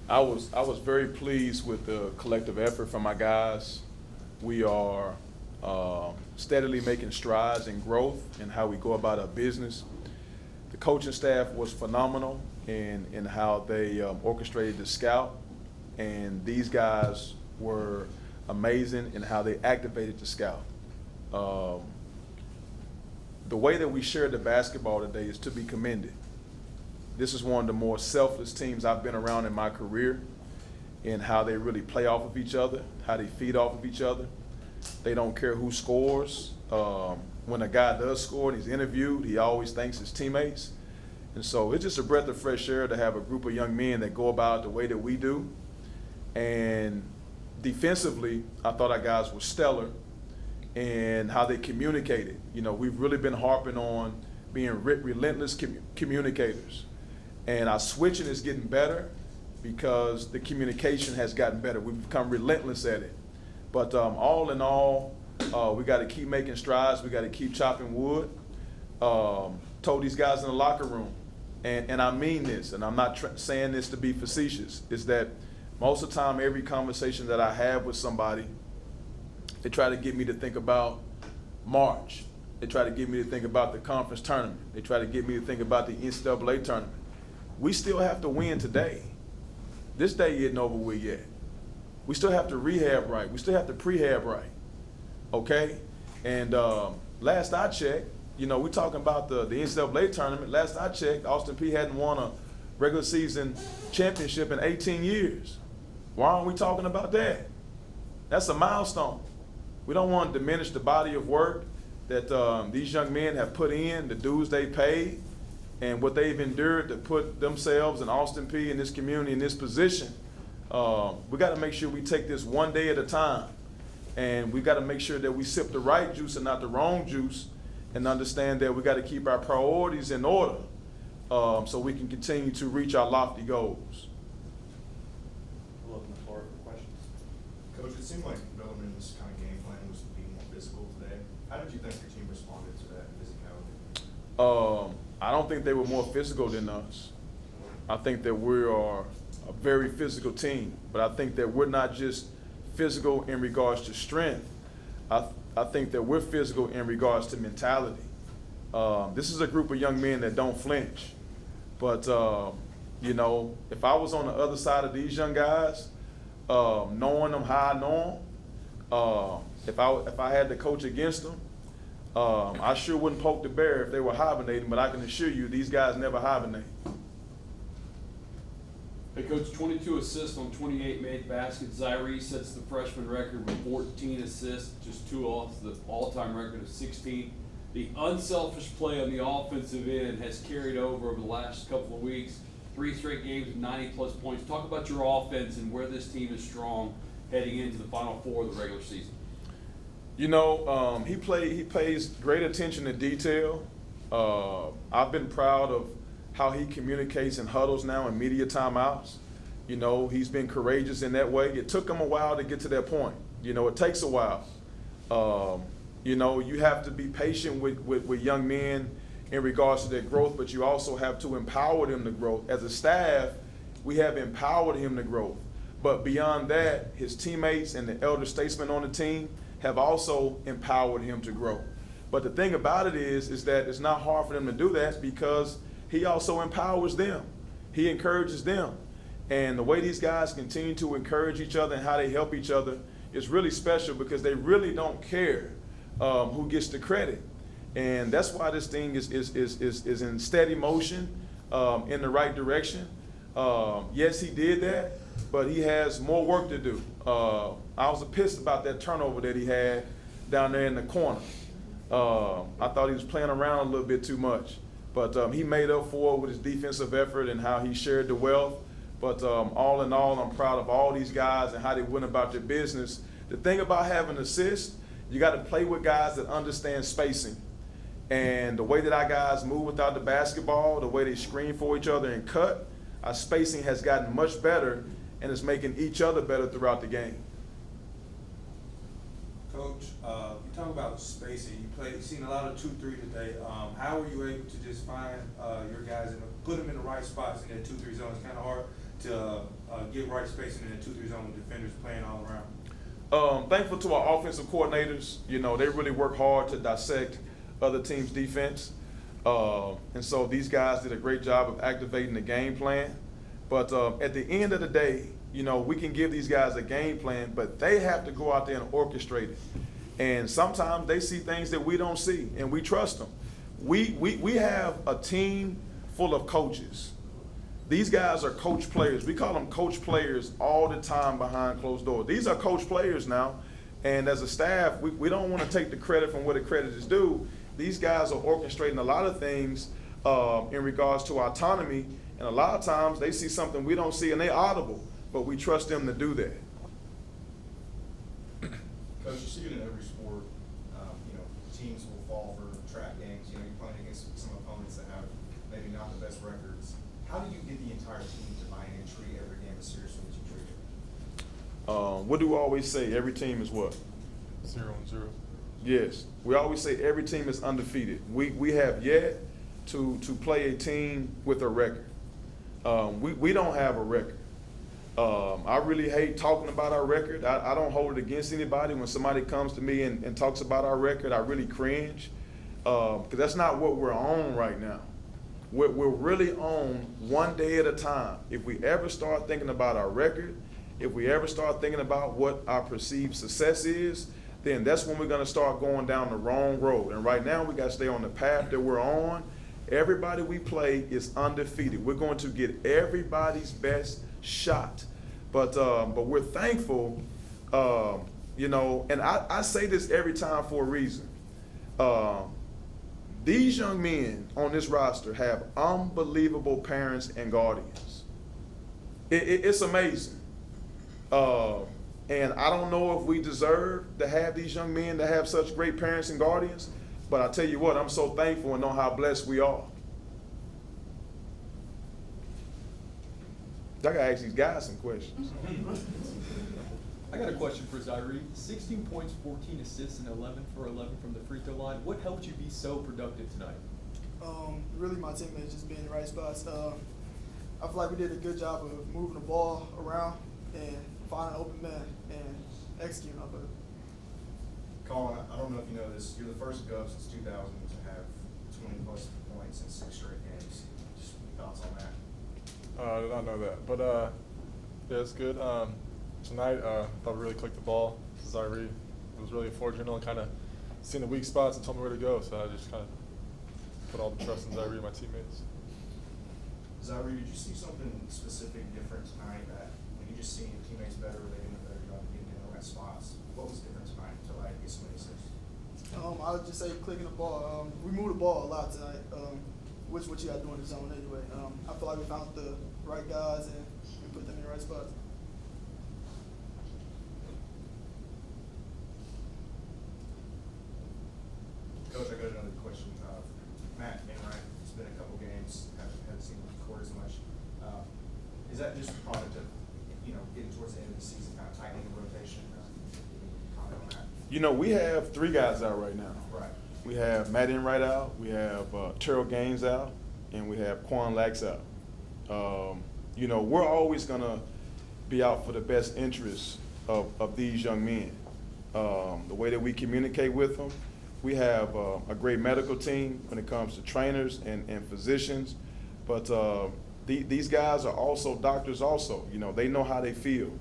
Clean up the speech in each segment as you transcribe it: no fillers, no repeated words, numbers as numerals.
I was very pleased with the collective effort from my guys. We are steadily making strides in growth and how we go about our business. The coaching staff was phenomenal in how they orchestrated the scout, and these guys were amazing in how they activated the scout. The way that we shared the basketball today is to be commended. This is one of the more selfless teams I've been around in my career, in how they really play off of each other, how they feed off of each other. They don't care who scores. When a guy does score and he's interviewed, he always thanks his teammates. And so it's just a breath of fresh air to have a group of young men that go about it the way that we do. And defensively, I thought our guys were stellar in how they communicated. You know, we've really been harping on being relentless communicators. And our switching is getting better because the communication has gotten better. We've become relentless at it. But all in all, we got to keep making strides. We got to keep chopping wood. Told these guys in the locker room, and I mean this, and I'm not saying this to be facetious, is that most of the time, every conversation that I have with somebody, they try to get me to think about March. They try to get me to think about the conference tournament. They try to get me to think about the NCAA tournament. We still have to win today. This day isn't over with yet. We still have to rehab right. We still have to prehab right, okay? And last I checked, you know, we're talking about the NCAA tournament. Last I checked, Austin Peay hadn't won a regular season championship in 18 years. Why aren't we talking about that? That's a milestone. We don't want to diminish the body of work that these young men have put in, the dues they paid, and what they've endured to put themselves and Austin Peay in this community in this position. We got to make sure we take this one day at a time, and we got to make sure that we sip the right juice and not the wrong juice, and understand that we got to keep our priorities in order so we can continue to reach our lofty goals. We'll open the floor for questions. Coach, it seemed like Bellarmine's kind of game plan was to be more physical today. How did you think your team responded to that physicality? I don't think they were more physical than us. I think that we are a very physical team, but I think that we're not just physical in regards to strength. I think that we're physical in regards to mentality. This is a group of young men that don't flinch. But, you know, if I was on the other side of these young guys, knowing them how I know them, if I had to coach against them, I sure wouldn't poke the bear if they were hibernating, but I can assure you these guys never hibernate. Hey, Coach, 22 assists on 28 made baskets. Zyree sets the freshman record with 14 assists, just 2 off the all-time record of 16. The unselfish play on the offensive end has carried over the last couple of weeks. 3 straight games of 90-plus points. Talk about your offense and where this team is strong heading into the Final Four of the regular season. You know, he pays great attention to detail. I've been proud of how he communicates in huddles now and media timeouts. You know, he's been courageous in that way. It took him a while to get to that point. You know, it takes a while. You know, you have to be patient with young men in regards to their growth, but you also have to empower them to grow. As a staff, we have empowered him to grow. But beyond that, his teammates and the elder statesmen on the team have also empowered him to grow. But the thing about it is that it's not hard for them to do that because he also empowers them. He encourages them. And the way these guys continue to encourage each other and how they help each other is really special because they really don't care who gets the credit. And that's why this thing is in steady motion, in the right direction. Yes, he did that, but he has more work to do. I was pissed about that turnover that he had down there in the corner. I thought he was playing around a little bit too much. But he made up for it with his defensive effort and how he shared the wealth. But all in all, I'm proud of all these guys and how they went about their business. The thing about having assists, you got to play with guys that understand spacing. And the way that our guys move without the basketball, the way they screen for each other and cut, our spacing has gotten much better and is making each other better throughout the game. Coach, you talk about spacing. You've seen a lot of 2-3 today. How were you able to just find your guys and put them in the right spots in that 2-3 zone? It's kind of hard to get right spacing in the 2-3 zone with defenders playing all around? Thankful to our offensive coordinators. You know, they really work hard to dissect other teams' defense. And so these guys did a great job of activating the game plan. But at the end of the day, you know, we can give these guys a game plan, but they have to go out there and orchestrate it. And sometimes they see things that we don't see, and we trust them. We have a team full of coaches. These guys are coach players. We call them coach players all the time behind closed doors. These are coach players now, and as a staff, we don't want to take the credit from where the credit is due. These guys are orchestrating a lot of things in regards to autonomy, and a lot of times they see something we don't see, and they're audible, but we trust them to do that. Coach, you see it in every sport, you know, teams will fall for trap games. You know, you're playing against some opponents that have maybe not the best records. How do you get the entire team to buy in and treat every game as seriously as you treat it? What do we always say? Every team is what? 0-0. Yes, we always say every team is undefeated. We have yet to play a team with a record. We don't have a record. I really hate talking about our record. I don't hold it against anybody. When somebody comes to me and talks about our record, I really cringe because that's not what we're on right now. We're really on one day at a time. If we ever start thinking about our record, if we ever start thinking about what our perceived success is, then that's when we're going to start going down the wrong road. And right now, we got to stay on the path that we're on. Everybody we play is undefeated. We're going to get everybody's best shot. But we're thankful, you know, and I say this every time for a reason. These young men on this roster have unbelievable parents and guardians. It's amazing. And I don't know if we deserve to have these young men to have such great parents and guardians, but I tell you what, I'm so thankful and know how blessed we are. I gotta ask these guys some questions. I got a question for Zyree. 16 points, 14 assists, and 11 for 11 from the free throw line. What helped you be so productive tonight? Really, my teammates just being in the right spots. I feel like we did a good job of moving the ball around and finding an open man and executing off of it. Collin, I don't know if you know this, you're the first Gov since 2000 to have 20-plus points in 6 straight games. Just thoughts on that? I did not know that, but yeah, it's good. Tonight, thought we really clicked the ball. Zyree was really fortunate and kind of seen the weak spots and told me where to go, so I just kind of put all the trust in Zyree and my teammates. Zyree, did you see something specific different tonight that when you just seen your teammates better, they doing a better job of getting in the right spots? What was different tonight to like get so many assists? I would just say clicking the ball. We moved the ball a lot tonight, which what you got to do in the zone anyway. I feel like we found the right guys and put them in the right spots. Coach, I got another question. Matt Enright, it's been a couple games, haven't seen him record as much. Is that just a product of, you know, getting towards the end of the season, kind of tightening the rotation? Comment on that. You know, we have 3 guys out right now. Right. We have Matt Enright out, we have Terrell Gaines out, and we have Quan Lax out. You know, we're always going to be out for the best interests of these young men. The way that we communicate with them, we have a great medical team when it comes to trainers and physicians, but these guys are also doctors also. You know, they know how they feel.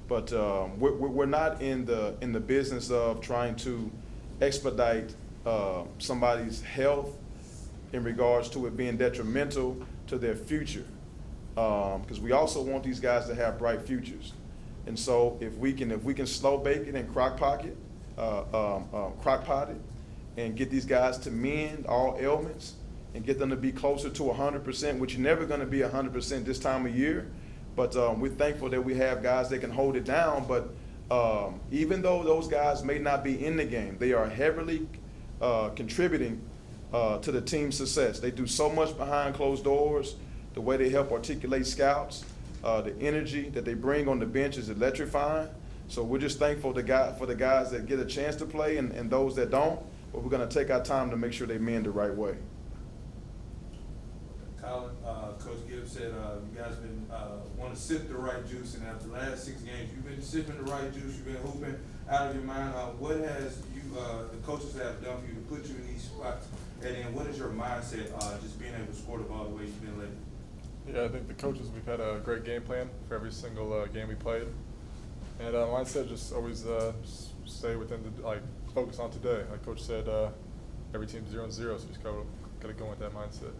But we're not in the business of trying to expedite somebody's health in regards to it being detrimental to their future, because we also want these guys to have bright futures. And so if we can slow bake it and crock pot it, and get these guys to mend all ailments and get them to be closer to 100%, which you're never going to be 100% this time of year. But we're thankful that we have guys that can hold it down. But even though those guys may not be in the game, they are heavily contributing to the team's success. They do so much behind closed doors. The way they help articulate scouts, the energy that they bring on the bench is electrifying. So we're just thankful for the guys that get a chance to play and those that don't. But we're going to take our time to make sure they mend the right way. Collin, Coach Gibbs said you guys been want to sip the right juice, and after the last 6 games, you've been sipping the right juice, you've been hooping out of your mind. What has the coaches have done for you to put you in these spots? And then what is your mindset, just being able to score the ball the way you've been lately? Yeah, I think the coaches, we've had a great game plan for every single game we played. And mindset, just always just stay within the, focus on today. Like Coach said, every team's 0-0, so just gotta go with that mindset.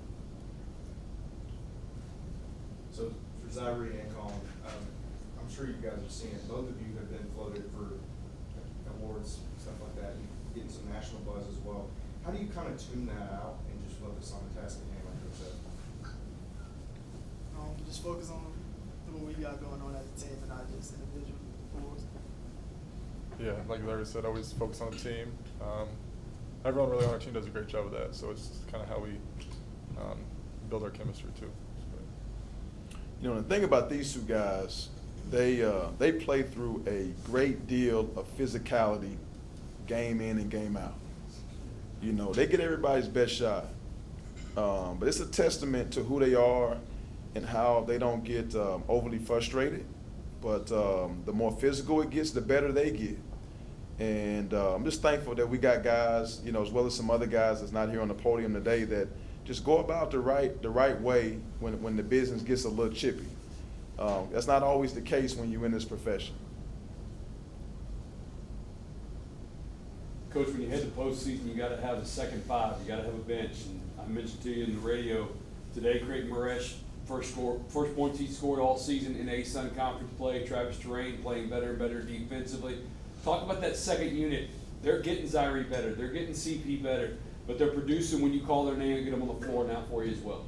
So for Zyree and Collin, I'm sure you guys have seen it. Both of you have been floated for awards, stuff like that, and getting some national buzz as well. How do you kind of tune that out and just focus on the task at hand, like Coach said? Just focus on what we got going on as a team and not just individual awards. Yeah, like Larry said, always focus on the team. Everyone really on our team does a great job of that, so it's kind of how we build our chemistry too. You know, the thing about these two guys, they play through a great deal of physicality, game in and game out. You know, they get everybody's best shot, but it's a testament to who they are and how they don't get overly frustrated. But the more physical it gets, the better they get. And I'm just thankful that we got guys, you know, as well as some other guys that's not here on the podium today, that just go about the right way when the business gets a little chippy. That's not always the case when you're in this profession. Coach, when you head to postseason, you got to have a second five. You got to have a bench. And I mentioned to you in the radio today, Creighton Moresh, first points he scored all season in ASUN conference play. Travis Terrain playing better and better defensively. Talk about that second unit. They're getting Zyree better. They're getting CP better. But they're producing when you call their name and get them on the floor now for you as well.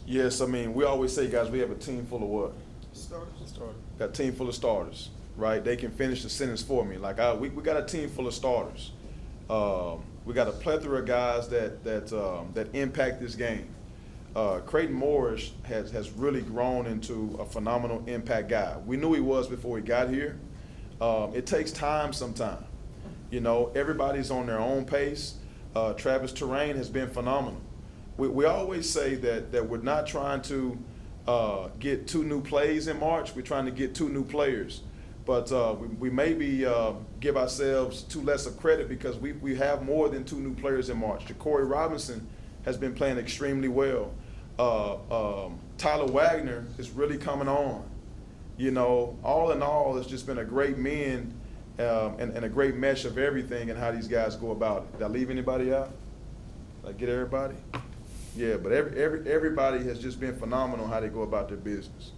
Yes, I mean, we always say, guys, we have a team full of what? Starters. Got a team full of starters, right? They can finish the sentence for me. We got a team full of starters. We got a plethora of guys that impact this game. Creighton Morris has really grown into a phenomenal impact guy. We knew he was before he got here. It takes time sometimes. You know, everybody's on their own pace. Travis Terrain has been phenomenal. We always say that we're not trying to get 2 new plays in March. We're trying to get 2 new players. But we maybe give ourselves too less of credit because we have more than 2 new players in March. Ja'Cory Robinson has been playing extremely well. Tyler Wagner is really coming on. You know, all in all, it's just been a great mend and a great mesh of everything and how these guys go about it. Did I leave anybody out? Did I get everybody? Yeah, but everybody has just been phenomenal how they go about their business.